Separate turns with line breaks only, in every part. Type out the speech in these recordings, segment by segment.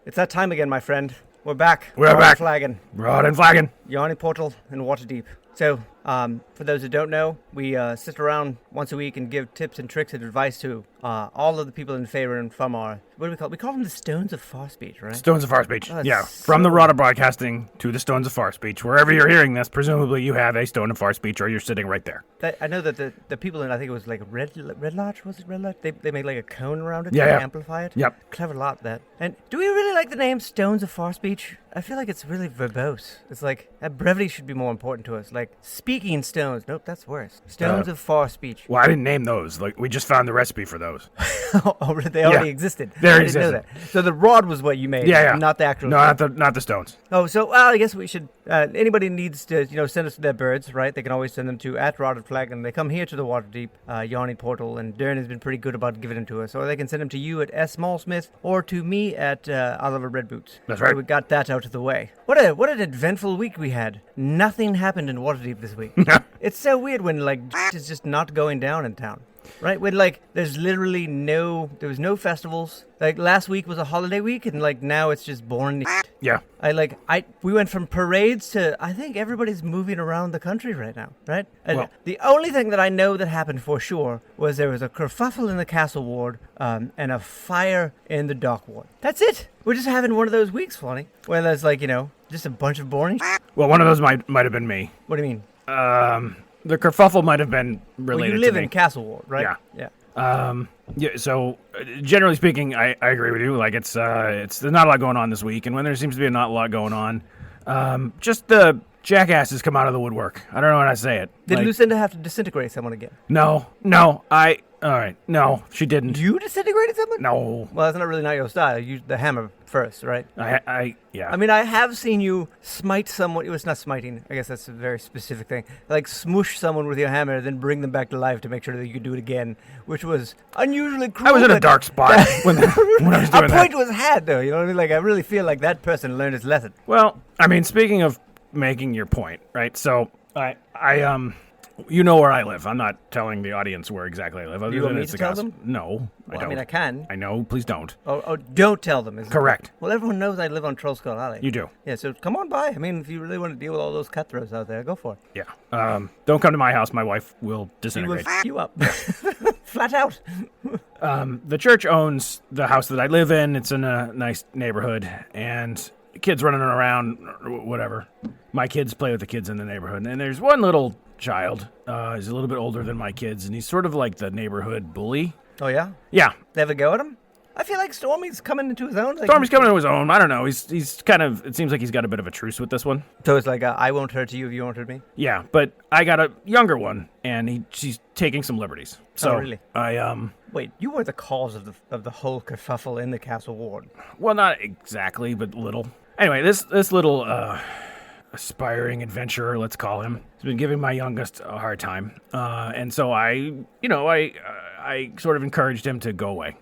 It's that time again, my friend. We're back.
We're back.
Flagon.
Rod and Flagon.
Yawning Portal and Waterdeep. So, for those who don't know, we sit around once a week and give tips and tricks and advice to all of the people in favor and from our, what do we call it? We call them the Stones of Far Speech, right?
Stones of Far Speech.
Oh,
yeah,
so
from the Rod of Broadcasting to the Stones of Far Speech. Wherever you're hearing this, presumably you have a Stone of Far Speech or you're sitting right there.
I know that the people in, I think it was like Red Lodge, was it Red Lodge? They made like a cone around it to amplify it.
Yep.
Clever lot, that. And do we really like the name Stones of Far Speech? I feel like it's really verbose. It's like, that brevity should be more important to us. Like, speaking stones. Nope, that's worse. Stones of Far Speech.
Well, I didn't name those. Like, we just found the recipe for those.
Oh, they already existed.
They
I
existed.
didn't know that. So the rod was what you made, not the actual.
No, not the stones.
Oh, so I guess we should. Anybody needs to, send us their birds, right? They can always send them to @RoddedFlag, they come here to the Waterdeep Yawning Portal, and Darren has been pretty good about giving them to us. Or they can send them to you at S. Maulsmith, or to me at Oliver Redboots.
That's right.
So we got that out of the way. What an eventful week we had. Nothing happened in Waterdeep this week. It's so weird when it's just not going down in town. Right, when there's literally there was no festivals. Like last week was a holiday week, and now it's just boring.
Yeah.
We went from parades to, I think everybody's moving around the country right now, right? And
Well,
the only thing that I know that happened for sure was there was a kerfuffle in the Castle Ward, and a fire in the Dock Ward. That's it. We're just having one of those weeks, Flonny, where there's just a bunch of boring.
Well, one of those might have been me.
What do you mean?
The kerfuffle might have been related
you live
to me.
in Castle Ward, right?
Yeah. So generally speaking, I agree with you. Like it's there's not a lot going on this week, and when there seems to be not a lot going on, just the jackasses come out of the woodwork. I don't know how to say it.
Did Lucinda have to disintegrate someone again?
No, she didn't.
You disintegrated someone?
No.
Well, that's not really your style. You use the hammer first, right?
Yeah.
I mean, I have seen you smite someone. It was not smiting. I guess that's a very specific thing. Like smush someone with your hammer, then bring them back to life to make sure that you could do it again, which was unusually cruel.
I was in a dark spot when I was doing
that. A point was had, though. You know what I mean? Like, I really feel like that person learned his lesson.
Well, I mean, speaking of making your point, right? So you know where I live. I'm not telling the audience where exactly I live.
Do you want me to tell them?
No, I don't.
I mean, I can.
I know. Please don't.
Oh, don't tell them.
Correct.
Well, everyone knows I live on Troll Skull Alley.
You do.
Yeah, so come on by. I mean, if you really want to deal with all those cutthroats out there, go for it.
Yeah. Don't come to my house. My wife will disintegrate.
She will f*** you up. Flat out.
The church owns the house that I live in. It's in a nice neighborhood, and kids running around, whatever. My kids play with the kids in the neighborhood, and there's one little child. He's a little bit older than my kids, and he's sort of like the neighborhood bully.
Oh, yeah?
Yeah.
They ever go at him? I feel like Stormy's coming into his own.
Stormy's coming into his own. I don't know. He's kind of, it seems like he's got a bit of a truce with this one.
So it's like, I won't hurt you if you won't hurt me?
Yeah, but I got a younger one, and she's taking some liberties. So
oh, really?
Wait,
you were the cause of the whole kerfuffle in the Castle Ward.
Well, not exactly, but little. Anyway, this little aspiring adventurer, let's call him, has been giving my youngest a hard time, and so I sort of encouraged him to go away.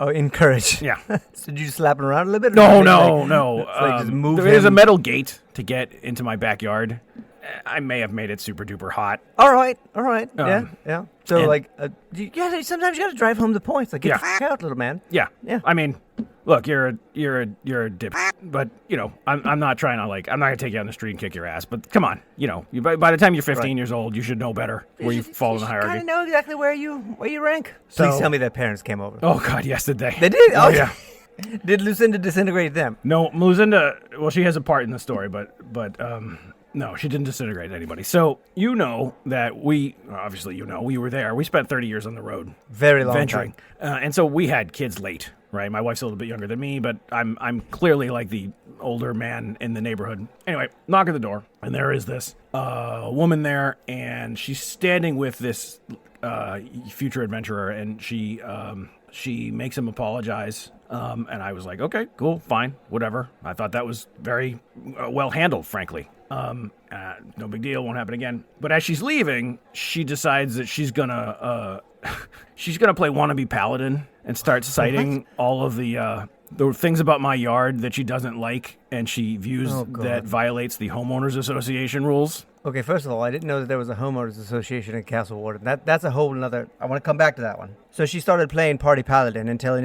Encouraged?
Yeah.
So did you slap him around a little bit?
No.
Just move
there
him?
is a metal gate to get into my backyard. I may have made it super duper hot.
All right. Yeah. So sometimes you got to drive home the points. Like, get the f*** out, little man.
Yeah. I mean, look, you're a dip, but I'm not trying to I'm not gonna take you on the street and kick your ass. But come on, by the time you're 15 years old, you should know better where you fall in the hierarchy.
You kind of know exactly where you rank. Please tell me their parents came over.
Oh God, yes, did they?
They did.
Oh yeah.
Did Lucinda disintegrate them?
No, Lucinda. Well, she has a part in the story, but no, she didn't disintegrate anybody. So that we were there. We spent 30 years on the road,
very long
venturing, and so we had kids late. Right, my wife's a little bit younger than me, but I'm clearly like the older man in the neighborhood. Anyway, knock at the door, and there is this woman there, and she's standing with this future adventurer, and she makes him apologize. And I was like, okay, cool, fine, whatever. I thought that was very well handled, frankly. No big deal, won't happen again. But as she's leaving, she decides that she's gonna play wannabe paladin and start citing all of the the things about my yard that she doesn't like, and she views that violates the homeowners association rules.
Okay, first of all, I didn't know that there was a homeowners association in Castle Ward. That's a whole nother. I want to come back to that one. So she started playing Party Paladin and telling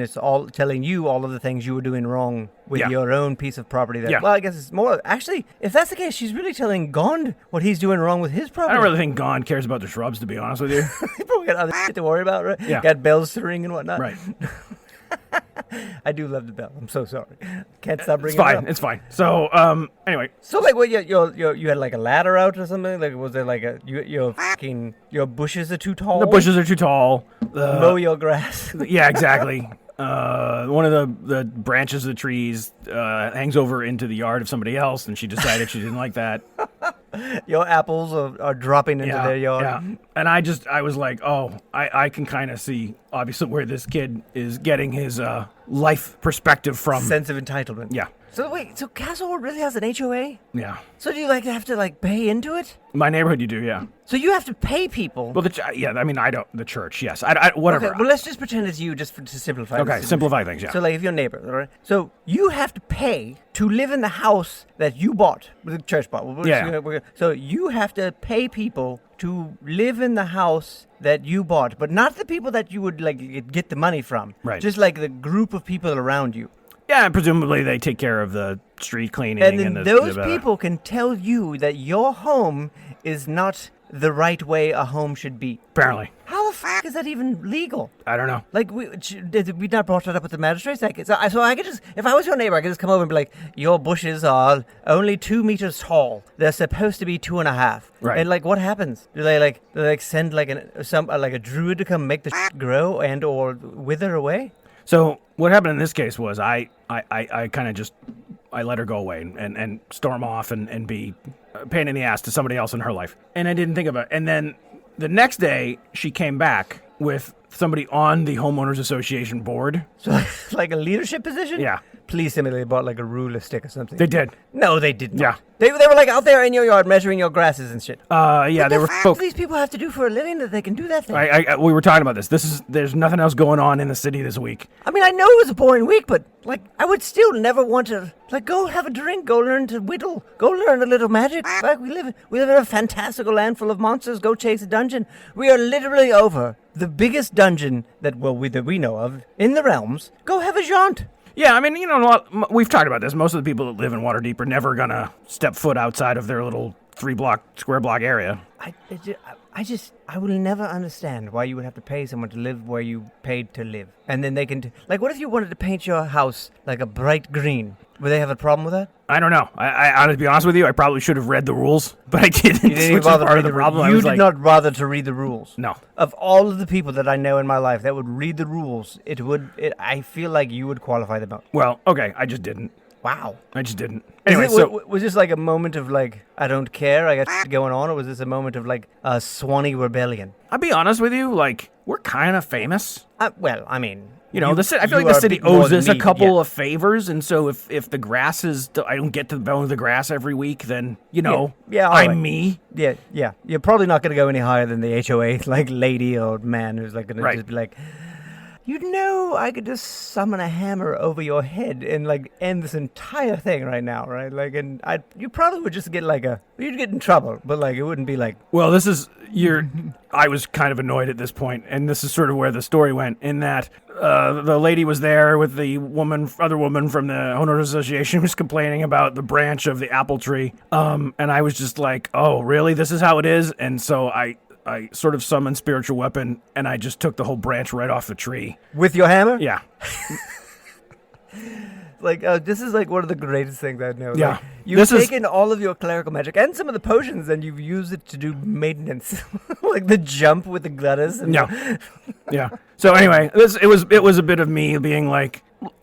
you all of the things you were doing wrong with your own piece of property. Well, I guess it's more. Actually, if that's the case, she's really telling Gond what he's doing wrong with his property.
I don't really think Gond cares about the shrubs, to be honest with you.
He probably got other shit to worry about, right?
Yeah.
Got bells to ring and whatnot.
Right.
I do love the bell. I'm so sorry. Can't stop ringing.
It's fine. It's fine. So, anyway.
So, like, what you had like a ladder out or something? Like, was there like your bushes are too tall?
The bushes are too tall.
Mow your grass.
Yeah, exactly. One of the branches of the trees hangs over into the yard of somebody else, and she decided she didn't like that.
Your apples are dropping into their yard.
Yeah, and I was like, I can kind of see, obviously, where this kid is getting his life perspective from.
Sense of entitlement.
Yeah.
So wait, so Castle Ward really has an HOA?
Yeah.
So do you have to pay into it?
My neighborhood, you do, yeah.
So you have to pay people?
Well, the church, yes. Whatever.
Okay, well, let's just pretend it's you to simplify.
Okay, simplify things, yeah.
So, if your neighbor, all right? So you have to pay to live in the house that you bought, the church bought. So you have to pay people to live in the house that you bought, but not the people that you would get the money from.
Right.
Just the group of people around you.
Yeah, and presumably they take care of the street cleaning.
And then those people can tell you that your home is not the right way a home should be.
Apparently.
How the fuck is that even legal?
I don't know.
Did we not brought that up with the magistrates? So I could just, if I was your neighbor, I could just come over and be like, your bushes are only 2 meters tall. They're supposed to be 2.5.
Right.
And what happens? Do they send a druid to come make the shit grow and or wither away?
So what happened in this case was I kind of just I let her go away and storm off and be a pain in the ass to somebody else in her life. And I didn't think of it. And then the next day she came back with somebody on the homeowners association board.
So a leadership position?
Yeah.
Please tell me they bought a ruler stick or something.
They did.
No, they didn't.
Yeah.
They were out there in your yard measuring your grasses and shit.
Yeah, they were.
What do these people have to do for a living that they can do that thing?
We were talking about this. There's nothing else going on in the city this week.
I mean, I know it was a boring week, but I would still never want to go have a drink, go learn to whittle, go learn a little magic. We live in a fantastical land full of monsters. Go chase a dungeon. We are literally over the biggest dungeon that we know of in the realms. Go have a jaunt.
Yeah, I mean, we've talked about this. Most of the people that live in Waterdeep are never going to step foot outside of their little square block area.
I will never understand why you would have to pay someone to live where you paid to live. And then they can, what if you wanted to paint your house a bright green? Would they have a problem with that?
I don't know. I to be honest with you, I probably should have read the rules, but I didn't.
You didn't even bother to read the problem. You did not bother to read the rules.
No.
Of all of the people that I know in my life that would read the rules, I feel like you would qualify them out.
Well, okay, I just didn't.
Wow.
I just didn't. Anyway,
was this a moment of I don't care, I got shit going on, or was this a moment of a Swanee rebellion?
I'll be honest with you, we're kind of famous.
Well, I mean,
the city, I feel like the city owes us a couple of favors, and so if the grass I don't get to the bone of the grass every week, then I'm
right.
me.
Yeah. You're probably not going to go any higher than the HOA, lady or man who's going to just be I could just summon a hammer over your head and end this entire thing right now, right? And you probably would just get you'd get in trouble, but it wouldn't be
Well, this is I was kind of annoyed at this point, and this is sort of where the story went. In that the lady was there with the other woman from the homeowners association, was complaining about the branch of the apple tree, and I was just oh, really? This is how it is? And so I sort of summoned spiritual weapon, and I just took the whole branch right off the tree.
With your hammer?
Yeah.
This is one of the greatest things I know.
Yeah.
You've taken all of your clerical magic and some of the potions, and you've used it to do maintenance. The jump with the gutters.
Yeah. So anyway, it was a bit of me being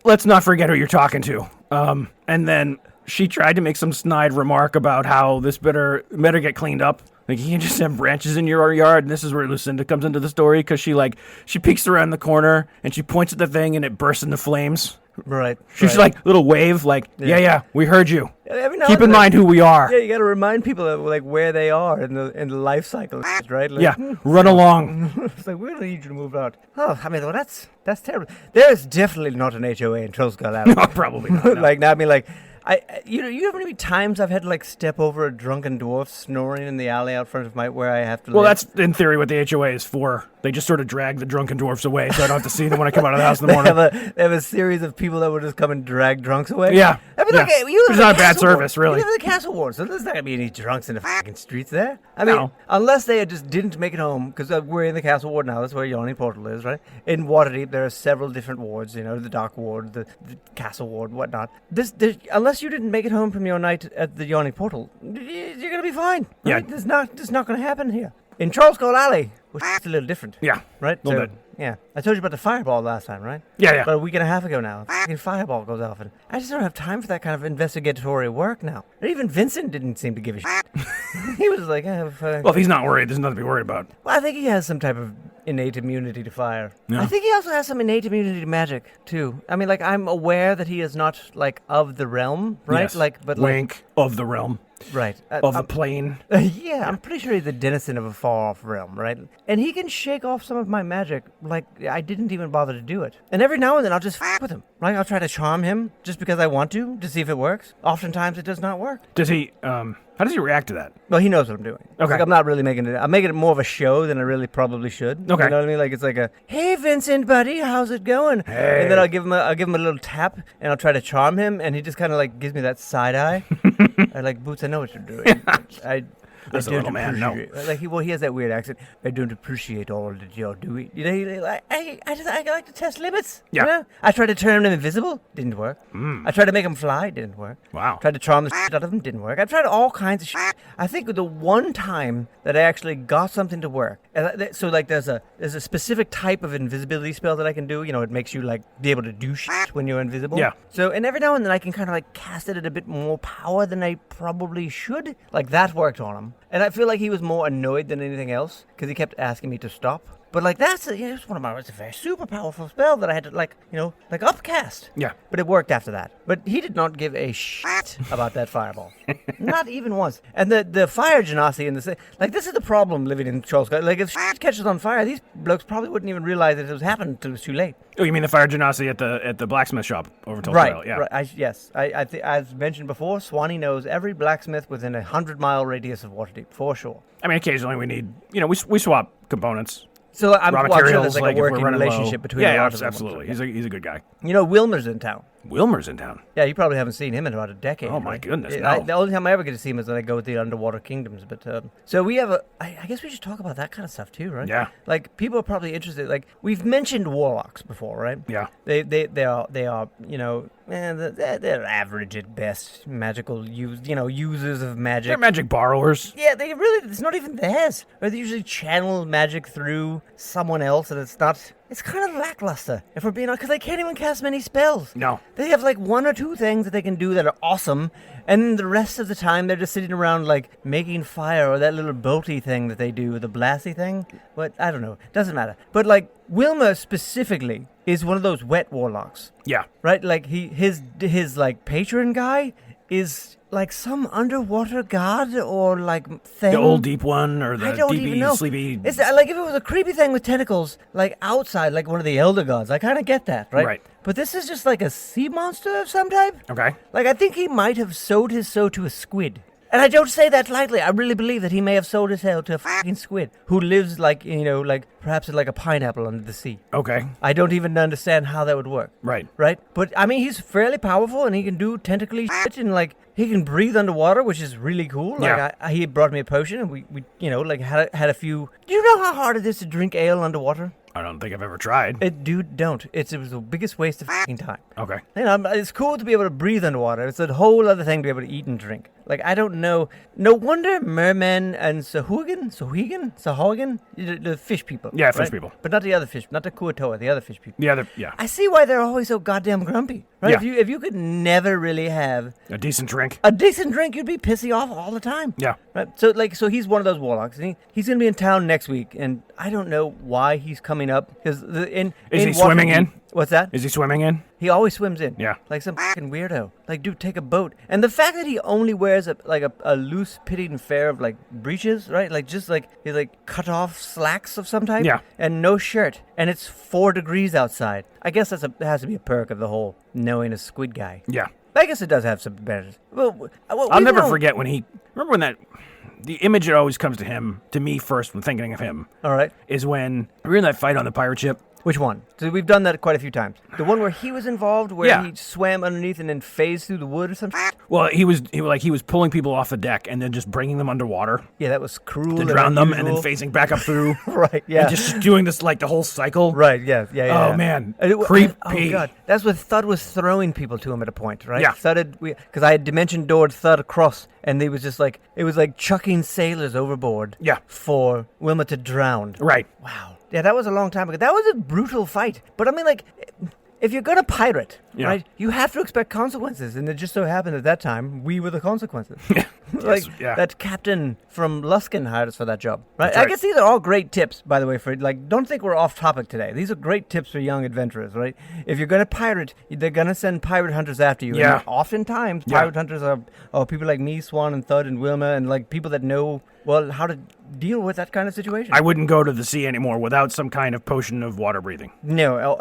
let's not forget who you're talking to. And then she tried to make some snide remark about how this better get cleaned up. You can't just have branches in your yard, and this is where Lucinda comes into the story, because she peeks around the corner, and she points at the thing, and it bursts into flames.
Right.
She's like little wave, like, yeah, we heard you.
Every now
Keep
and
in
then-
mind who we are.
Yeah, you got to remind people of like where they are in the life cycle, right? Like,
Yeah, run along.
It's like, we're going to need you to move out. Oh, I mean, well, that's terrible. There's definitely not an HOA in Trollskull Alley.
No, probably not. No.
Like, I mean, like, you know how many times I've had to like step over a drunken dwarf snoring in the alley out front of where I have to
Well,
live?
that's in theory what the HOA is for. They just sort of drag the drunken dwarfs away, so I don't have to see them when I come out of the house in the morning.
They have a series of people that would just come and drag drunks away.
Yeah.
I mean,
yeah.
like, hey, you live
It's
in
not a bad
Castle Ward.
service, really.
You live in the Castle Ward, so there's not going to be any drunks in the fucking streets there. I mean,
No.
unless they just didn't make it home, because we're in the Castle Ward now. That's where Yawning Portal is, right? In Waterdeep, there are several different wards, you know, the Dark Ward, the Castle Ward, whatnot. Unless you didn't make it home from your night at the Yawning Portal, you're going to be fine. Right?
Yeah.
It's not going to happen here. In Trollskull Alley, which is a little different.
Yeah.
Right?
A little bit.
Yeah. I told you about the fireball last time, right?
Yeah.
About a week and a half ago now. A fucking fireball goes off, and I just don't have time for that kind of investigatory work now. And even Vincent didn't seem to give a shit. He was like,
Well, if he's not worried, there's nothing to be worried about.
well, I think he has some type of innate immunity to fire.
Yeah.
I think he also has some innate immunity to magic, too. I mean, like, I'm aware that he is not, like, of the realm, right?
Yes.
Like, but
Wink of the realm,
right.
of the plane.
Yeah, I'm pretty sure he's a denizen of a far-off realm, right? And he can shake off some of my magic, like, I didn't even bother to do it. And every now and then, I'll just f*** with him, right? I'll try to charm him just because I want to see if it works. Oftentimes, it does not work.
Does he, how does he react to that?
Well, he knows what I'm doing.
Okay.
Like, I'm not really making it. I'm making it more of a show than I really probably should.
Okay.
You know what I mean? Like, it's like a, hey, Vincent, buddy, how's it going?
Hey.
And then I'll give him a little tap, and I'll try to charm him, and he just kind of like gives me that side eye. I like, Boots, I know what you're doing. I
That's a
don't
little man, no.
appreciate- Like he has that weird accent. I don't appreciate all that you're doing. You know, I like to test limits.
Yeah.
You know? I tried to turn him invisible. Didn't work. I tried to make him fly. Didn't work.
Wow.
Tried to charm the shit out of him. Didn't work. I tried all kinds of shit. I think the one time that I actually got something to work. So like there's a specific type of invisibility spell that I can do. You know, it makes you like be able to do shit when you're invisible.
Yeah.
So and every now and then I can kind of like cast it at a bit more power than I probably should. Like that worked on him. And I feel like he was more annoyed than anything else because he kept asking me to stop. But like it's a very super powerful spell that I had to like upcast.
Yeah.
But it worked after that. But he did not give a shit about that fireball. Not even once. And the fire genasi in the like this is the problem living in Trollskull. Like if shit catches on fire, these blokes probably wouldn't even realize that it was happening until it was too late.
Oh, you mean the fire genasi at the blacksmith shop over Tulsa
Right.
Trail? Yeah.
Right. As mentioned before, Swanee knows every blacksmith within 100-mile radius of Waterdeep for sure.
I mean, occasionally we need, we swap components.
So I'm
Raw
sure
materials,
there's like
if
a
we're
working
running
relationship
low.
between
yeah,
a lot of them.
absolutely. He's a good guy.
You know, Wilmer's in town.
Wilmer's in town.
Yeah, you probably haven't seen him in about a decade.
Oh, my
right?
goodness,
Yeah,
no.
the only time I ever get to see him is when I go with the Underwater Kingdoms. But so we have I guess we should talk about that kind of stuff too, right?
Yeah.
Like people are probably interested. Like we've mentioned Warlocks before, right?
Yeah.
They are they're average at best magical users of magic.
They're magic borrowers.
Yeah, it's not even theirs. Or they usually channel magic through someone else, and it's kind of lackluster, if we're being honest, because they can't even cast many spells.
No.
They have like one or two things that they can do that are awesome, and the rest of the time they're just sitting around like making fire, or that little bolty thing that they do, the blasty thing. But I don't know. Doesn't matter. But like Wilmer specifically is one of those wet warlocks.
Yeah.
Right? Like his like patron guy is like some underwater god or like thing.
The old deep one or the
I don't
deepy,
even know.
sleepy.
It's like if it was a creepy thing with tentacles, like outside, like one of the elder gods. I kind of get that, right?
Right.
But this is just like a sea monster of some type.
Okay.
Like I think he might have sold his soul to a squid. And I don't say that lightly. I really believe that he may have sold his soul to a fucking squid who lives like perhaps like a pineapple under the sea.
Okay.
I don't even understand how that would work.
Right.
Right? But I mean, he's fairly powerful and he can do tentacly shit and like he can breathe underwater, which is really cool. Like
Yeah.
he brought me a potion and we had a few. Do you know how hard it is to drink ale underwater?
I don't think I've ever tried.
Dude, don't. It was the biggest waste of fucking time.
Okay.
You know, it's cool to be able to breathe underwater. It's a whole other thing to be able to eat and drink. Like, I don't know. No wonder mermen and Sahuagin, the fish people.
Yeah, fish
right?
people.
But not the other fish, not the Kuatoa, the other fish people.
The other, yeah.
I see why they're always so goddamn grumpy, Right?
Yeah.
If you could never really have
A decent drink.
a decent drink, you'd be pissy off all the time.
Yeah.
Right? So he's one of those warlocks. And he's going to be in town next week, and I don't know why he's coming up. Is
he swimming in?
What's that?
Is he swimming in?
He always swims in.
Yeah.
Like some fucking weirdo. Like, dude, take a boat. And the fact that he only wears a loose pitting fair of like breeches, right? Like just like he's like cut off slacks of some type.
Yeah.
And no shirt. And it's 4 degrees outside. I guess that has to be a perk of the whole knowing a squid guy.
Yeah.
I guess it does have some benefits. Well,
I'll never forget when remember when the image that always comes to me first when thinking of him.
All right.
Is when we were in that fight on the pirate ship.
Which one? So we've done that quite a few times. The one where he was involved, where he swam underneath and then phased through the wood or something.
Well, he was pulling people off the deck and then just bringing them underwater.
Yeah, that was cruel.
To drown them and then phasing back up through.
Right. Yeah.
And just doing this like the whole cycle.
Right. Yeah.
Oh man. Creepy.
Oh god. That's what Thud was throwing people to him at a point, right?
Yeah.
Because I had dimension doored Thud across, and it was like chucking sailors overboard.
Yeah.
For Wilma to drown.
Right.
Wow. Yeah, that was a long time ago. That was a brutal fight. But I mean, like, if you're going to pirate, right, you have to expect consequences. And it just so happened at that time, we were the consequences. That captain from Luskin hired us for that job. Right? I guess these are all great tips, by the way, for, like, don't think we're off topic today. These are great tips for young adventurers, right? If you're going to pirate, they're going to send pirate hunters after you.
Yeah.
And oftentimes, pirate hunters are people like me, Swan, and Thud, and Wilma, and, like, people that know, well, how to deal with that kind of situation.
I wouldn't go to the sea anymore without some kind of potion of water breathing.
No,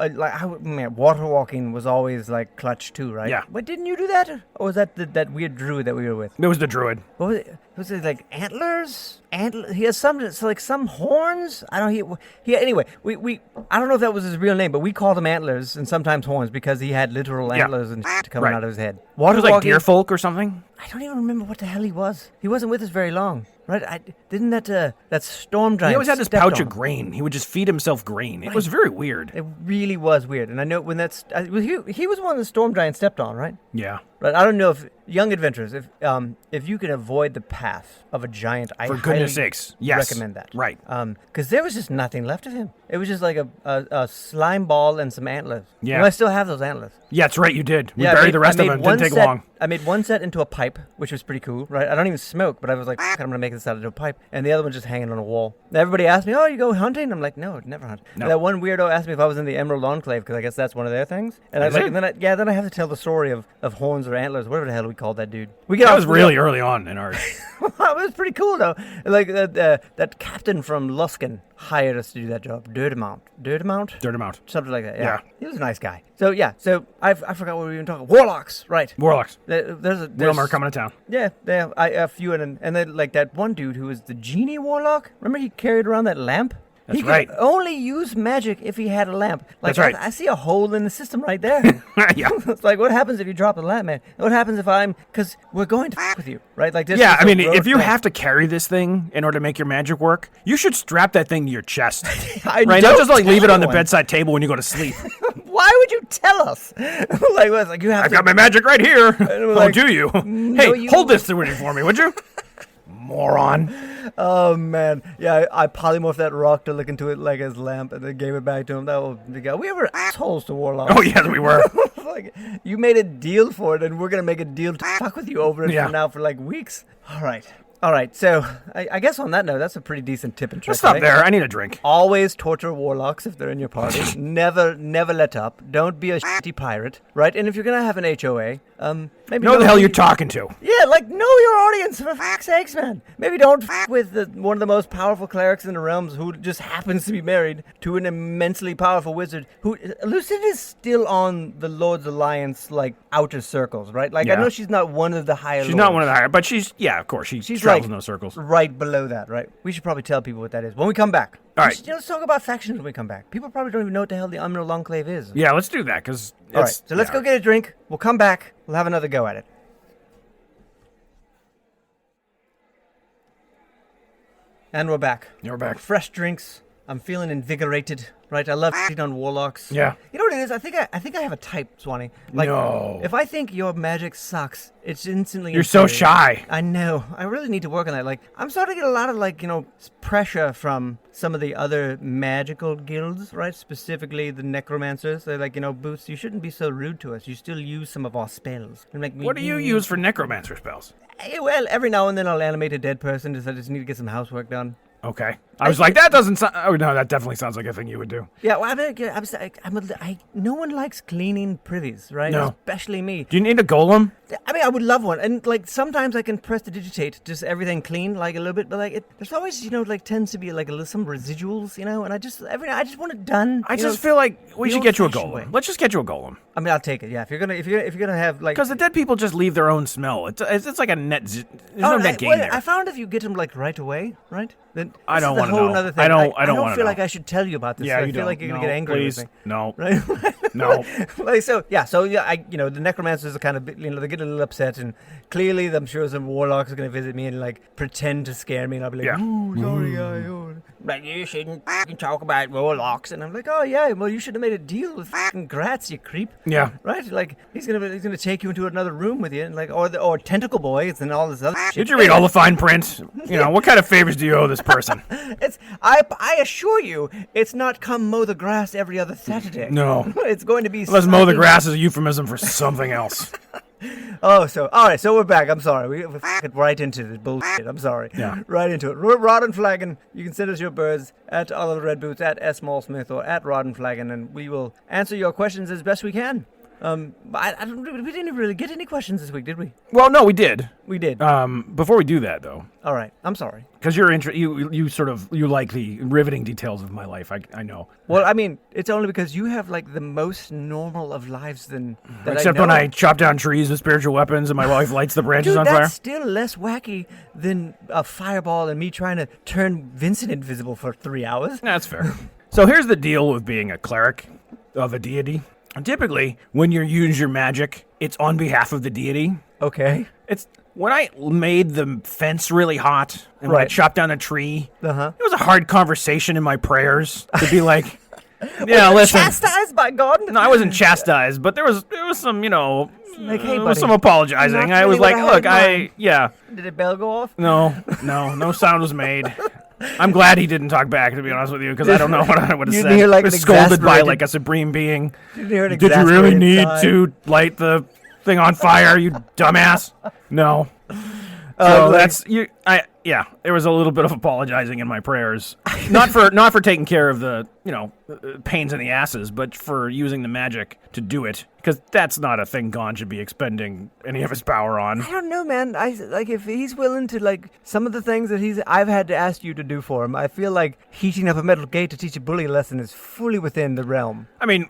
water walking was always like clutch too, right?
Yeah.
But didn't you do that? Or was that that weird druid that we were with?
It was the druid.
What was it? Was it like antlers? He has some horns. I don't. Anyway, we I don't know if that was his real name, but we called him antlers and sometimes horns because he had literal antlers and coming out of his head.
Water was like deer folk or something.
I don't even remember what the hell he was. He wasn't with us very long. Right? Didn't that storm giant?
He always had this pouch of grain. He would just feed himself grain. It was very weird.
It really was weird. And I know when he was one the storm giant stepped on, right?
Yeah.
But I don't know if young adventurers, if you can avoid the path of a giant, I
for goodness sakes, yes,
recommend that.
Right.
Because there was just nothing left of him. It was just like a slime ball and some antlers.
Yeah.
And I still have those antlers.
Yeah, that's right. You did. We buried the rest of them. Didn't take long.
I made one set into a pipe, which was pretty cool, right? I don't even smoke, but I was like, I'm going to make this out into a pipe. And the other one's just hanging on a wall. Everybody asked me, oh, you go hunting? I'm like, no, never hunt. No. And that one weirdo asked me if I was in the Emerald Enclave, because I guess that's one of their things. And then I have to tell the story of horns or antlers, whatever the hell we called that dude.
That was really early on in ours.
It was pretty cool, though. Like, that captain from Luskin hired us to do that job. Dirtamount. Something like that, yeah. He was a nice guy. So I forgot what we were even talking about. Warlocks, right.
Warlocks.
There's
Wilma are coming to town.
Yeah, a few, and then like that one dude who was the genie warlock. Remember he carried around that lamp?
That's
he
right.
could only use magic if he had a lamp. Like,
that's right.
I see a hole in the system right there.
Yeah.
It's like, what happens if you drop the lamp, man? What happens if because we're going to f with you, right? Like this.
Yeah, I mean, if you have to carry this thing in order to make your magic work, you should strap that thing to your chest. Right? Not just like leave it on the bedside table when you go to sleep.
Why would you tell us? like you have.
I've got my magic right here.
Like,
do you? Hey, hold this thing for me, would you? Moron.
Oh man, yeah, I polymorphed that rock to look into it like his lamp, and then gave it back to him. We were assholes to Warlocks.
Oh yes, we were.
Like, you made a deal for it, and we're gonna make a deal to fuck with you over it from now for like weeks. All right. So I guess on that note, that's a pretty decent tip and trick.
Let's stop there. I need a drink.
Always torture warlocks if they're in your party. Never let up. Don't be a shitty pirate, right? And if you're gonna have an HOA, maybe
know the hell you're talking to.
Yeah, like know your audience for fuck's sakes, man. Maybe don't fuck with one of the most powerful clerics in the realms who just happens to be married to an immensely powerful wizard. Who Lucid is still on the Lord's Alliance like outer circles, right? Like I know she's not one of the higher.
She's not one of the higher, but she's of course she's travels in those circles.
Right below that, right? We should probably tell people what that is when we come back.
All right.
Let's talk about factions when we come back. People probably don't even know what the hell the Emerald Enclave is.
Yeah, let's do that because.
All right, so let's go get a drink. We'll come back. We'll have another go at it. And we're back.
Yeah, we're back.
Fresh drinks, I'm feeling invigorated, right? I love shitting on Warlocks.
Yeah.
You know what it is? I think I have a type, Swanee. Like,
No.
if I think your magic sucks, it's instantly...
You're so
infuriating.
shy.
I know. I really need to work on that. Like, I'm starting to get a lot of, like, pressure from some of the other magical guilds, right? Specifically the necromancers. They're like, Boots, you shouldn't be so rude to us. You still use some of our spells. I'm like,
What do you use for necromancer spells?
Well, every now and then I'll animate a dead person because I just need to get some housework done.
Okay. I was like, that doesn't sound... Oh, no, that definitely sounds like a thing you would do.
Yeah, well, no one likes cleaning privies, right?
No.
Especially me.
Do you need a golem?
I mean, I would love one. And, like, sometimes I can prestidigitate just everything clean, like, a little bit. But, like, there's always, tends to be, like, some residuals, and I just want it done.
I just feel like we should get you a
old-fashioned
golem.
way.
Let's just get you a golem.
I mean, I'll take it, yeah. If you're gonna have, like...
Because the dead people just leave their own smell. It's like a net... There's no net gain there.
I found if you get them, like, right away, right? Then
I don't
want to
know.
Another thing.
I don't
I
want
don't
to
feel
know.
like I should tell you about this.
Yeah,
I
you
feel
don't.
like you're gonna
No,
get angry
please.
with me.
No.
Right?
No.
Like, so the necromancers are kind of, they get a little upset, and clearly I'm sure some warlocks are gonna visit me and like pretend to scare me, and I'll be like,
Yeah.
"Ooh, sorry, guy." Like, you shouldn't fucking talk about warlocks, and I'm like, oh yeah, well you should have made a deal with fucking Gratz, you creep.
Yeah.
Right? Like he's gonna take you into another room with you, and like, or tentacle boys and all this other shit.
Did you read all the fine print? What kind of favors do you owe this person?
I assure you, it's not come mow the grass every other Saturday.
No.
It's going to be...
Let's mow the grass is a euphemism for something else.
All right, so we're back. I'm sorry. We f***ed right into this bullshit. I'm sorry.
Yeah.
Right into it. Rod and Flagon, you can send us your birds at Oliver Redboots, at S. Maulsmith, or at Rod and Flagon, and we will answer your questions as best we can. We didn't really get any questions this week, did we?
Well, no, we did.
We did.
Before we do that, though.
All right. I'm sorry.
Because you like the riveting details of my life. I know.
Well, I mean, it's only because you have like the most normal of lives than that.
Except when I chop down trees with spiritual weapons and my wife lights the branches
Dude,
on fire.
that's still less wacky than a fireball and me trying to turn Vincent invisible for 3 hours.
That's fair. So here's the deal with being a cleric of a deity. Typically, when you use your magic, it's on behalf of the deity.
Okay.
It's when I made the fence really hot and when I
Right.
chopped down a tree.
Uh-huh.
It was a hard conversation in my prayers to be like, yeah, listen.
Chastised by God?
No, I wasn't chastised, but there was some,
Like, hey,
there was
buddy,
some apologizing.
not
I was
really
like,
what I had in
look,
Did a bell go off?
no sound was made. I'm glad he didn't talk back, to be honest with you, because I don't know what I would have
You
said.
didn't hear, like,
I was
an
scolded by
exasperated-
like a supreme being.
Did you hear an
Did you really
exasperated
need
sigh?
to light the thing on fire, you dumbass? No. So that's you. There was a little bit of apologizing in my prayers, not for taking care of the pains in the asses, but for using the magic to do it, because that's not a thing Gon should be expending any of his power on.
I don't know, man. If he's willing to some of the things that I've had to ask you to do for him. I feel like heating up a metal gate to teach a bully lesson is fully within the realm.
I mean,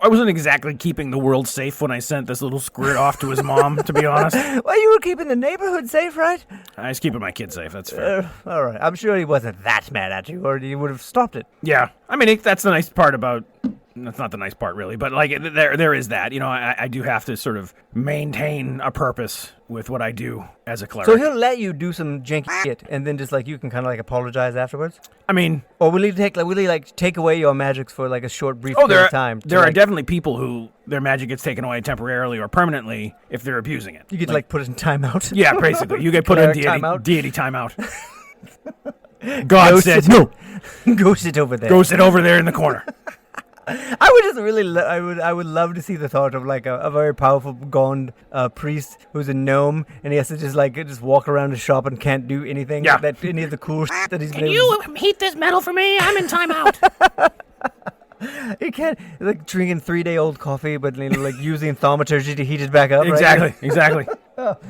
I wasn't exactly keeping the world safe when I sent this little squirt off to his mom, to be honest.
Well, you were keeping the neighborhood safe, right?
I was keeping my kid safe. That's fair.
All right. I'm sure he wasn't that mad at you, or he would have stopped it.
Yeah, I mean that's the nice part about. That's not the nice part, really, but there is that. I do have to sort of maintain a purpose with what I do as a cleric.
So he'll let you do some janky shit, and then just you can kind of apologize afterwards.
I mean,
or will he take away your magics for a short brief period of time?
There are definitely people who their magic gets taken away temporarily or permanently if they're abusing it.
You get put in timeout.
Yeah, basically, you get put in deity timeout. God said no.
Go sit over there.
Go sit over there in the corner.
I would just really, I would love to see the thought of a very powerful gaunt priest who's a gnome, and he has to just walk around the shop and can't do anything.
Yeah.
That any of the cool shit that he's been.
Can you heat this metal for me? I'm in timeout.
He can't drinking 3-day-old coffee, but using thaumaturgy to heat it back up.
Exactly.
What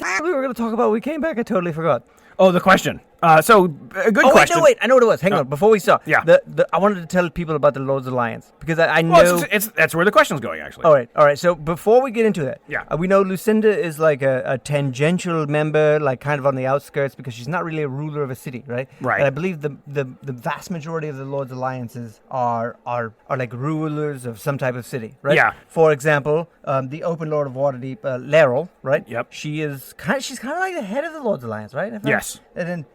the hell we were going to talk about? We came back. I totally forgot.
Oh, the question. So a good question.
Wait, I know what it was. Hang on, before we start.
Yeah.
I wanted to tell people about the Lord's Alliance because I know.
Well, that's where the question's going, actually.
All right. So before we get into that,
Yeah.
We know Lucinda is a tangential member, kind of on the outskirts because she's not really a ruler of a city, right?
Right.
And I believe the vast majority of the Lord's Alliances are rulers of some type of city, right?
Yeah.
For example, the Open Lord of Waterdeep, Laryl, right?
Yep.
She's kind of like the head of the Lord's Alliance, right?
Yes.
And then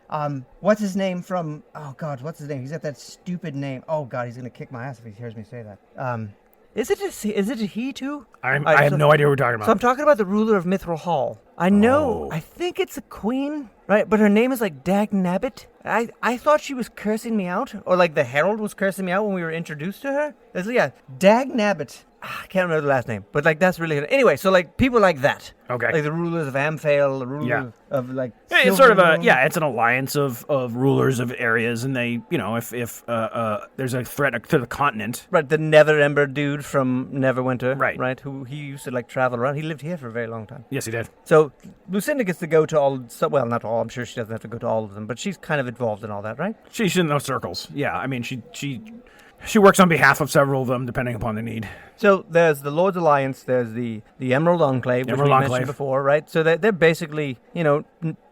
What's his name from? Oh God, what's his name? He's got that stupid name. Oh God, he's gonna kick my ass if he hears me say that. Is it a he too?
I have no idea what we're talking about.
So I'm talking about the ruler of Mithril Hall. I know. I think it's a queen, right? But her name is like Dag Nabbit. I thought she was cursing me out, or like the herald was cursing me out when we were introduced to her. Yeah, Dag Nabbit. I can't remember the last name, but like that's really anyway. So like people like that,
Okay.
like the rulers of Amphale, the rulers of like.
It's sort of
Silvermoon.
it's an alliance of rulers of areas, and they, if there's a threat to the continent.
Right, the Never Ember dude from Neverwinter,
Right.
Who he used to like travel around. He lived here for a very long time.
Yes, he did.
So Lucinda gets to go to well, not all. I'm sure she doesn't have to go to all of them, but she's kind of involved in all that, right?
She's in those circles. Yeah, I mean, she works on behalf of several of them, depending upon the need.
So there's the Lord's Alliance, there's the Emerald Enclave, which we mentioned before, right? So they're basically,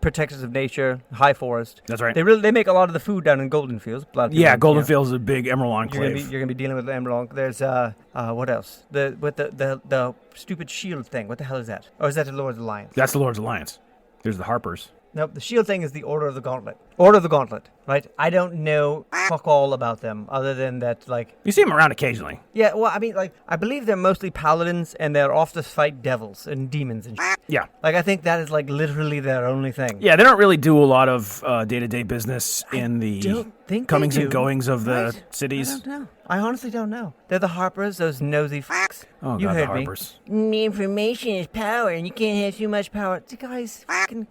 protectors of nature, high forest.
That's right.
They make a lot of the food down in Golden Fields.
Yeah, Golden Fields is a big Emerald Enclave.
You're gonna be dealing with the Emerald. There's what else? The stupid shield thing. What the hell is that? Or is that the Lord's Alliance?
That's the Lord's Alliance. There's the Harpers.
Nope, the shield thing is the Order of the Gauntlet. Order of the Gauntlet, right? I don't know fuck all about them, other than that, like...
You see them around occasionally.
Yeah, well, I mean, like, I believe they're mostly paladins, and they're off to fight devils and demons and shit.
Yeah.
Like, I think that is, like, literally their only thing.
Yeah, they don't really do a lot of day-to-day business in the
don't think
comings
they do.
and goings of the
Right?
cities.
I don't know. I honestly don't know. They're the Harpers, those nosy fucks.
Oh,
You
God,
heard
the
me.
Harpers.
Information is power, and you can't have too much power. Guys, fucking...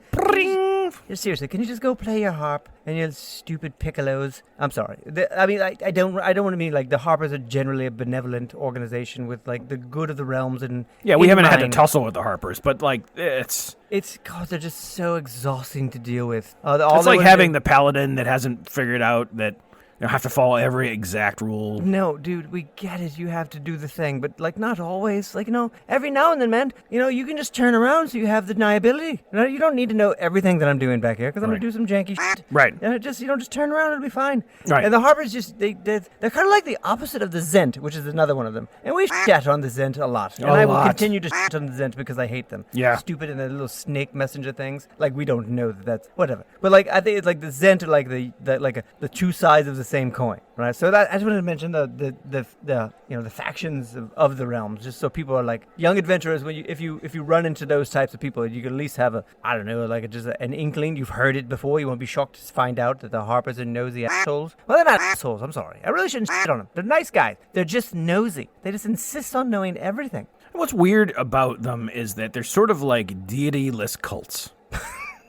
Yeah, seriously, can you just go play your harp and your stupid piccolos? I'm sorry. I don't want to mean like the Harpers are generally a benevolent organization with like the good of the realms and
Yeah, we
in
haven't had to
mind.
tussle with the Harpers, but like it's
God, they're just so exhausting to deal with.
it's like having the paladin that hasn't figured out that you have to follow every exact rule.
No, dude, we get it. You have to do the thing, but like not always. Like every now and then, man. You can just turn around so you have the deniability. You don't need to know everything that I'm doing back here because I'm
Right.
gonna do some janky shit.
Right.
Just turn around, it'll be fine.
Right.
And the Harpers they're kind of like the opposite of the Zent, which is another one of them. And we shat on the Zent a lot, and I will continue to shat on the Zent because I hate them.
Yeah.
Stupid and the little snake messenger things. Like we don't know that's whatever. But like I think it's like the Zent are like the two sides of the same coin, right? So that I just wanted to mention the factions of the realms, just so people are like young adventurers. If you run into those types of people, you can at least have an inkling. You've heard it before. You won't be shocked to find out that the Harpers are nosy assholes. Well, they're not assholes. I'm sorry. I really shouldn't shit on them. They're nice guys. They're just nosy. They just insist on knowing everything.
What's weird about them is that they're sort of like deity-less cults,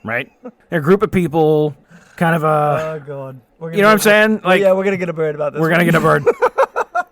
right? They're a group of people, kind of
Oh God.
you know what I'm saying? Like,
yeah, we're gonna get a bird about this.
we're gonna get a bird.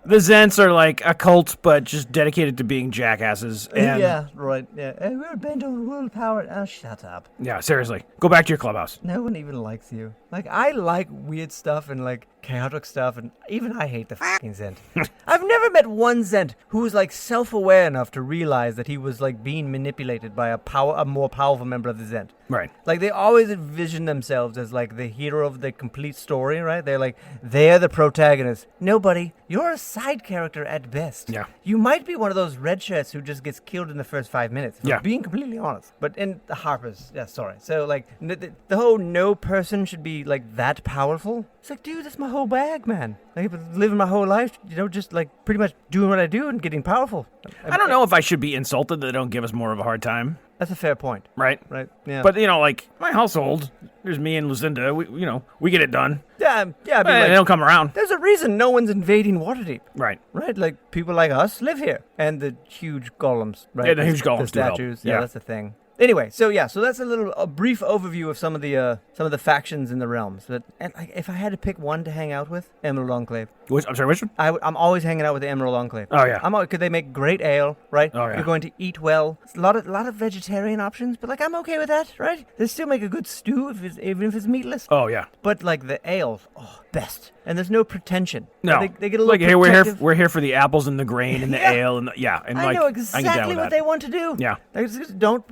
The Zents are like a cult, but just dedicated to being jackasses. And
Yeah, right. Yeah, hey, we're bent on world power. Oh, shut up.
yeah, seriously, go back to your clubhouse.
No one even likes you. Like, I like weird stuff and, like, chaotic stuff, and even I hate the fucking Zent. I've never met one Zent who was, like, self-aware enough to realize that he was, like, being manipulated by a more powerful member of the Zent.
Right.
Like, they always envision themselves as, like, the hero of the complete story, right? They're the protagonist. Nobody. You're a side character at best.
Yeah.
You might be one of those red shirts who just gets killed in the first 5 minutes. If
Yeah.
I'm being completely honest. But in the Harpers, yeah, sorry. So, like, the whole no person should be, like, that powerful. It's like, dude, that's my whole bag, man. Like, I've been living my whole life, just, like, pretty much doing what I do and getting powerful.
I don't know if I should be insulted that they don't give us more of a hard time,
That's a fair point.
right?
Right, yeah.
But like my household, there's me and Lucinda. We get it done.
yeah, I mean,
They don't come around.
there's a reason no one's invading Waterdeep.
Right.
Right, like people like us live here, and the huge golems, right?
Yeah, the huge golems
the
do help.
statues.
Yeah.
That's the thing. Anyway, so that's a brief overview of some of the factions in the realms. But and like, if I had to pick one to hang out with, Emerald Enclave.
I'm sorry, which one?
I'm always hanging out with the Emerald Enclave.
Oh, yeah.
Because they make great ale, right?
Oh, yeah.
You're going to eat well. It's a lot of vegetarian options, but like I'm okay with that, right? They still make a good stew even if it's meatless.
Oh yeah.
But like the ale, best. And there's no pretension.
No.
They get a little
like hey, we're here for the apples and the grain and the
Yeah.
ale and and
I
like
know
I can get down
exactly
with
what
that.
they want to do.
Yeah.
They just don't,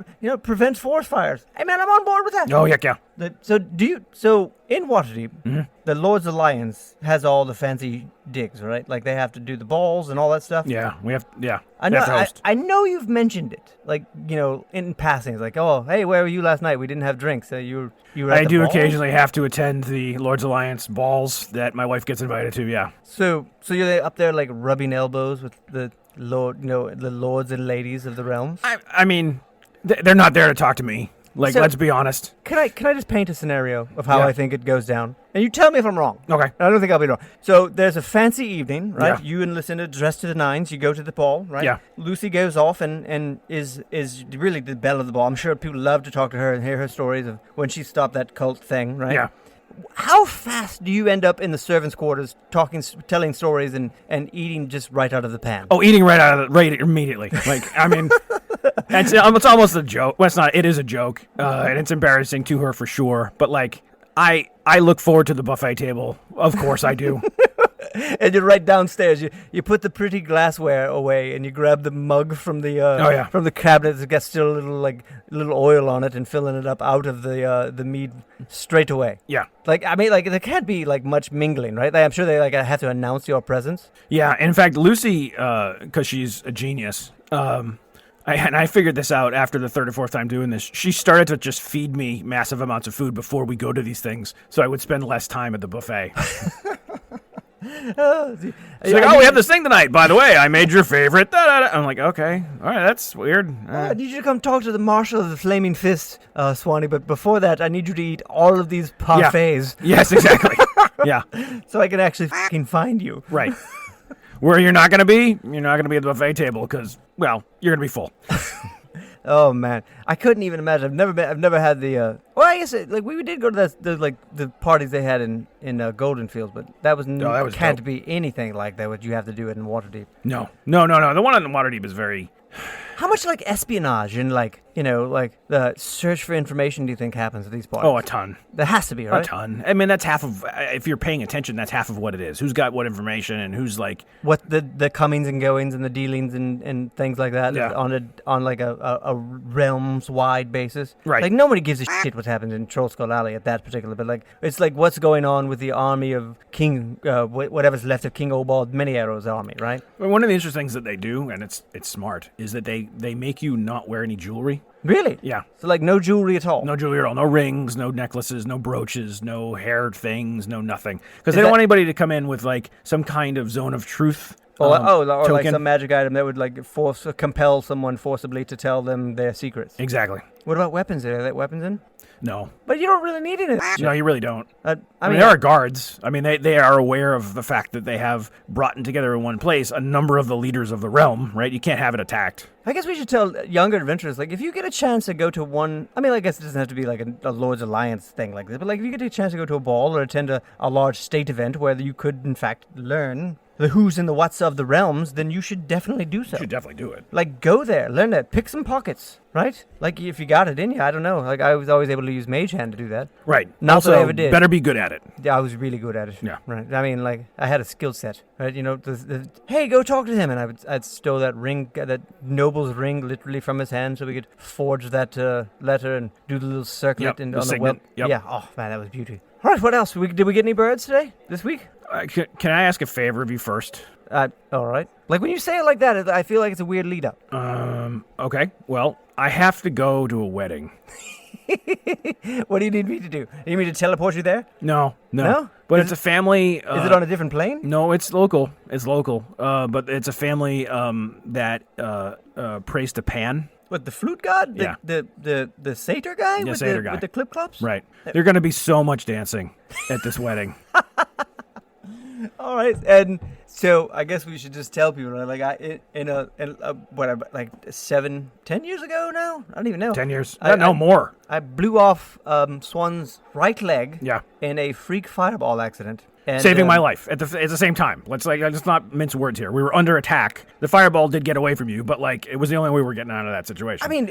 prevent forest fires. Hey, man, I'm on board with that.
Oh heck yeah.
So in Waterdeep, the Lord's Alliance has all the fancy digs, right? Like they have to do the balls and all that stuff.
Yeah, we have. Yeah,
I
we
know.
have to host.
I know you've mentioned it, like in passing. It's like, oh, hey, where were you last night? We didn't have drinks. So you were. At
I
the
do
balls?
occasionally have to attend the Lord's Alliance balls that my wife gets invited to. Yeah.
So you're up there like rubbing elbows with the Lord, the lords and ladies of the realms.
I mean, they're not there to talk to me. Like,
So-
let's be honest.
Can I just paint a scenario of how
Yeah.
I think it goes down? And you tell me if I'm wrong.
Okay.
I don't think I'll be wrong. So there's a fancy evening, right?
Yeah.
You and Lucinda dressed to the nines. You go to the ball, right?
Yeah.
Lucy goes off and is really the belle of the ball. I'm sure people love to talk to her and hear her stories of when she stopped that cult thing, right?
Yeah.
How fast do you end up in the servants' quarters telling stories and eating just right out of the pan?
Oh, eating right immediately. Like, I mean, it's almost a joke. Well, it's not. It is a joke, and it's embarrassing to her for sure. But like, I look forward to the buffet table. Of course, I do.
And you're right downstairs. You put the pretty glassware away, and you grab the mug from the from the cabinet that's got still a little oil on it, and filling it up out of the mead straight away.
Yeah.
Like I mean, like there can't be like much mingling, right? I'm sure they have to announce your presence.
Yeah. In fact, Lucy, because she's a genius. I figured this out after the third or fourth time doing this. She started to just feed me massive amounts of food before we go to these things, so I would spend less time at the buffet. She's like, oh, we have this thing tonight. By the way, I made your favorite. Da-da-da. I'm like, okay, all right, that's weird.
I need you to come talk to the Marshal of the Flaming Fist, Swanee. But before that, I need you to eat all of these parfaits
Yes, exactly. Yeah,
so I can actually fucking find you.
right. Where you're not going to be at the buffet table because, well, you're going to be full.
Oh man, I couldn't even imagine. I've never had the. Well, I guess we did go to the parties they had in Golden Fields, but that was can't
dope.
be anything like that. What you have to do it in Waterdeep.
No. The one in Waterdeep is very.
How much like espionage and the search for information do you think happens at these parties?
Oh, a ton.
There has to be, right?
A ton. I mean, that's half of. If you're paying attention, that's half of what it is. Who's got what information and who's like.
What the comings and goings and the dealings and things like that on like a realms wide basis.
Right.
Like nobody gives a shit what happens in Troll Skull Alley at that particular. But like it's like what's going on with the army of King whatever's left of King Obald Many Arrows army, right?
Well, one of the interesting things that they do, and it's smart, is that they make you not wear any jewelry.
Really?
Yeah.
So like no jewelry at all.
No jewelry at all. No rings, no necklaces, no brooches, no hair things, no nothing. Because they don't want anybody to come in with like some kind of zone of truth.
Or
token.
like some magic item that would like compel someone forcibly to tell them their secrets.
Exactly.
What about weapons? Are there weapons in?
No.
But you don't really need any.
No, you really don't.
I
mean,
mean,
there are guards. I mean, they are aware of the fact that they have brought together in one place a number of the leaders of the realm, right? You can't have it attacked.
I guess we should tell younger adventurers, like, if you get a chance to go to one, I mean, I guess it doesn't have to be like a Lord's Alliance thing like this, but like if you get a chance to go to a ball or attend a large state event where you could, in fact, learn the who's and the what's of the realms, then you should definitely do so.
You should definitely do it.
Like, go there, learn that, pick some pockets, right? Like, if you got it in you, I don't know. Like, I was always able to use Mage Hand to do that.
Right.
Not
also,
that I ever did.
better be good at it.
Yeah, I was really good at it.
Yeah.
Right. I mean, like, I had a skill set, right? You know, hey, go talk to him. And I'd steal that ring, that noble's ring, literally from his hand so we could forge that letter and do the little circlet
Yep,
on
the
the
signet.
web.
Yep.
Yeah. Oh, man, that was beauty. All right, what else? Did we get any birds this week?
Can I ask a favor of you first?
All right. Like, when you say it like that, I feel like it's a weird lead up.
Okay. Well, I have to go to a wedding.
What do you need me to do? You need me to teleport you there?
No?
No?
But it's a family.
Is it on a different plane?
No, it's local. But it's a family that prays to Pan.
What, the flute god?
Yeah.
The satyr guy?
Yeah,
with
satyr guy.
With the clip clops?
Right. There's going to be so much dancing at this wedding.
All right, and so I guess we should just tell people, right? Like, 10 years ago now? I don't even know.
10 years.
No,
more.
I blew off Swan's right leg
Yeah.
in a freak fireball accident. And,
Saving my life at the same time. Let's not mince words here. We were under attack. The fireball did get away from you, but like it was the only way we were getting out of that situation.
I mean,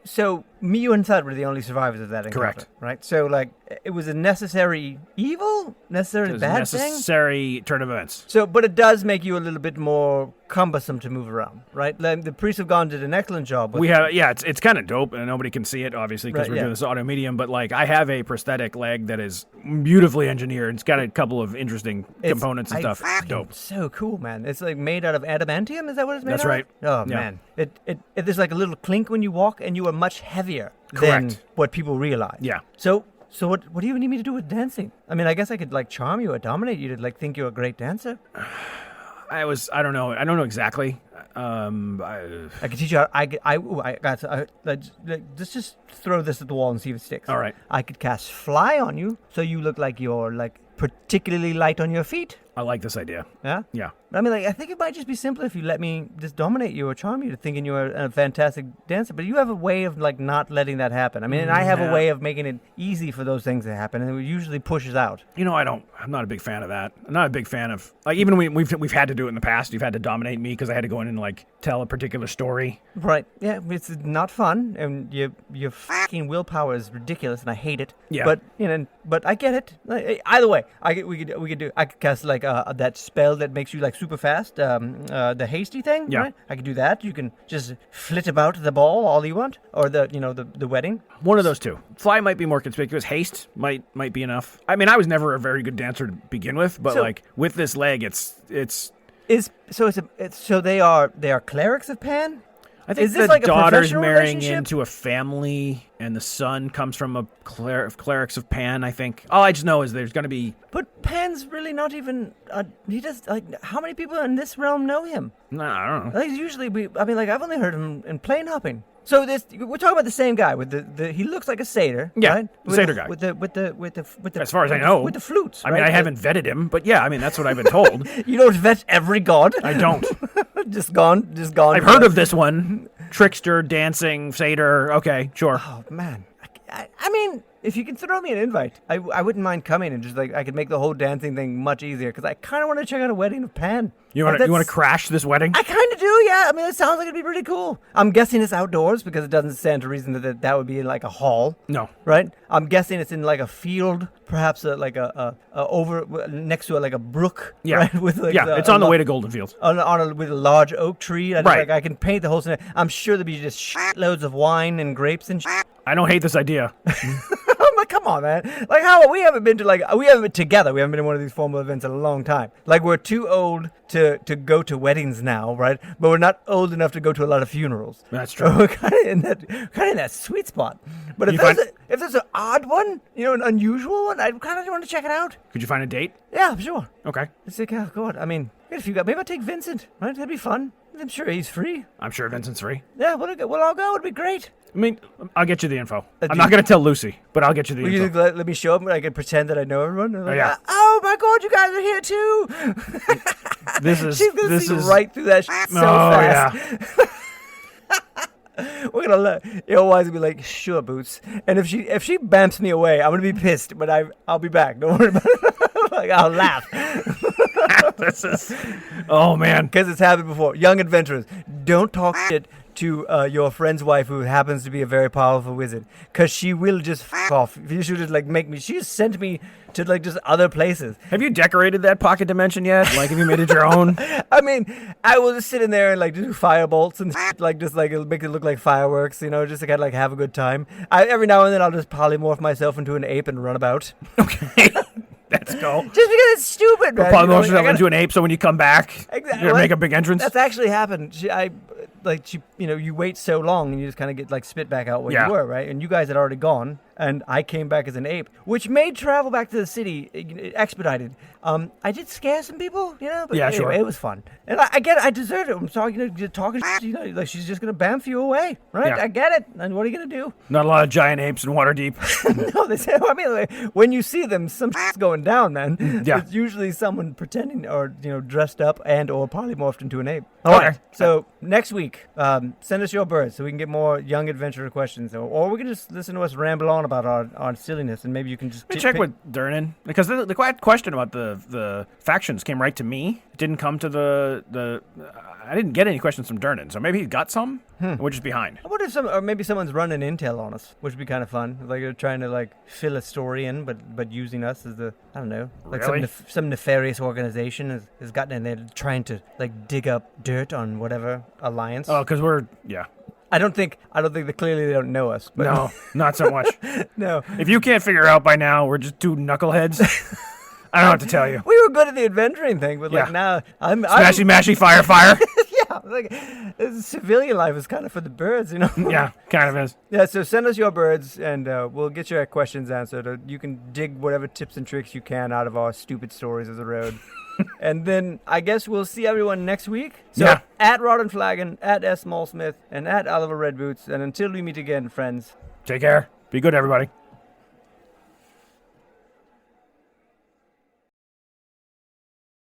so me, you, and Thud were the only survivors of that encounter.
Correct.
Right? So, like, it was a necessary evil, necessary bad thing.
Necessary turn of events.
So, but it does make you a little bit more cumbersome to move around, right? Like, the priests of Gone did an excellent job. With
It's kind of dope, and nobody can see it obviously because we're doing this audio medium. But like, I have a prosthetic leg that is beautifully engineered. It's got a couple of interesting components and stuff. Dope.
So cool, man. It's like made out of adamantium. Is that what it's made
That's
out
right.
of? Oh
Yeah.
man, it there's like a little clink when you walk, and you are much heavier than
Correct.
what people realize.
Yeah.
So what do you need me to do with dancing? I mean, I guess I could like charm you or dominate you to like think you're a great dancer.
I don't know. I don't know exactly.
I can teach you how. Let's just throw this at the wall and see if it sticks.
All right.
I could cast fly on you, so you look like you're like particularly light on your feet.
I like this idea.
Yeah.
Yeah.
I mean, like, I think it might just be simpler if you let me just dominate you or charm you to thinking you're a fantastic dancer. But you have a way of like not letting that happen. I mean, and I have a way of making it easy for those things to happen, and it usually pushes out.
You know, I'm not a big fan of that. I'm not a big fan of like even when we've had to do it in the past. You've had to dominate me because I had to go in and like tell a particular story.
Right. Yeah. It's not fun, and your fucking willpower is ridiculous, and I hate it.
Yeah.
But but I get it. Like, either way, I could cast like that spell that makes you like super fast. The hasty thing.
Yeah.
Right? I could do that. You can just flit about the ball all you want, or the wedding.
One of those two. Fly might be more conspicuous. Haste might be enough. I mean, I was never a very good dancer to begin with, but like with this leg,
So they are clerics of Pan.
I think
is this
the
like a
daughter's
professional
marrying
relationship?
into a family, and the son comes from a clerics of Pan. I think. All I just know is there's going to be.
But Pan's really not even. He does like how many people in this realm know him?
No, I don't know.
Like usually I've only heard him in plane hopping. So we're talking about the same guy with the he looks like a satyr,
Yeah,
right?
the satyr guy.
with the
As far as I know,
with the flutes.
I mean, I haven't vetted him, but yeah, I mean that's what I've been told.
You don't vet every god.
I don't.
just gone.
I've heard of this one: trickster, dancing, satyr. Okay, sure.
Oh man, I mean, if you can throw me an invite, I wouldn't mind coming and just like I could make the whole dancing thing much easier because I kind of want to check out a wedding of Pan.
You want to crash this wedding?
I kind of do, yeah. I mean, it sounds like it'd be pretty cool. I'm guessing it's outdoors because it doesn't stand to reason that would be in like a hall.
No.
Right? I'm guessing it's in like a field, perhaps like a over next to like a brook.
Yeah.
Right? With like
it's on the way to Golden Fields.
With a large oak tree.
Right.
Like I can paint the whole scenario. I'm sure there'd be just shitloads of wine and grapes and shit.
I don't hate this idea.
I'm like, come on, man. Like, how we haven't been together. We haven't been in one of these formal events in a long time. Like, we're too old to go to weddings now, right? But we're not old enough to go to a lot of funerals.
That's true.
So we're kind of in that sweet spot. But if there's an odd one, an unusual one, I kind of want to check it out.
Could you find a date?
Yeah, sure.
Okay.
Let's see. Oh, God. I mean, if you got, maybe I'll take Vincent, right? That'd be fun. I'm sure he's free.
I'm sure Vincent's free.
Yeah, we'll all go. It'd be great.
I mean, I'll get you the info. I'm not going to tell Lucy, but I'll get you the info.
You let me show up and I can pretend that I know everyone? Like,
yeah.
Oh, my God, you guys are here, too. She's going to see right through that shit so fast.
Yeah.
We're going to your wife's going to be like, sure, Boots. And if she bamps me away, I'm going to be pissed, but I'll be back. Don't worry about it. Like, I'll laugh.
Oh, man.
Because it's happened before. Young adventurers, don't talk shit to your friend's wife who happens to be a very powerful wizard, because she will just f*** off. She'll just like make me. She just sent me to like just other places.
Have you decorated that pocket dimension yet? Like, have you made it your own?
I mean, I will just sit in there and like do fire bolts and shit, like just like it'll make it look like fireworks, just to kind of like have a good time. Every now and then I'll just polymorph myself into an ape and run about.
Okay. Let's go.
Just because it's stupid, man.
Polymorph yourself into an ape, so when you come back, you're gonna make a big entrance.
That's actually happened. You wait so long and you just kind of get like spit back out what you were, right? And you guys had already gone, and I came back as an ape, which made travel back to the city expedited. I did scare some people, but anyway,
sure.
It was fun, and I get it. I deserved it. I'm sorry, you're talking shit, like she's just gonna bamf you away, right?
Yeah.
I get it. And what are you gonna do?
Not a lot of giant apes in Waterdeep.
No, they say. I mean, like, when you see them, some shit's going down, man.
Yeah.
It's usually someone pretending or dressed up and or polymorphed into an ape.
Okay.
All right. So next week week. Send us your birds so we can get more young adventurer questions, or we can just listen to us ramble on about our silliness, and maybe you can just
Let me check with Durnan, because the question about the factions came right to me. It didn't come to the I didn't get any questions from Durnan, so maybe he got some. We're just behind.
I wonder if maybe someone's running intel on us, which would be kind of fun. Like they're trying to like fill a story in, but using us as I don't know, like
Really?
some nefarious organization has gotten in there trying to like dig up dirt on whatever alliance.
Oh, because yeah.
I don't think clearly they don't know us. But
No, not so much.
no.
If you can't figure out by now, we're just two knuckleheads. I don't know what to tell you.
We were good at the adventuring thing, but like now I'm
Smashy, mashy, fire.
yeah, like civilian life is kind of for the birds, you know.
Yeah, kind of is.
Yeah, so send us your birds, and we'll get your questions answered. You can dig whatever tips and tricks you can out of our stupid stories of the road. And then I guess we'll see everyone next week. So
Yeah.
at Rod and Flagon, at S. Maulsmith, and at Oliver Redboots. And until we meet again, friends.
Take care. Be good, everybody.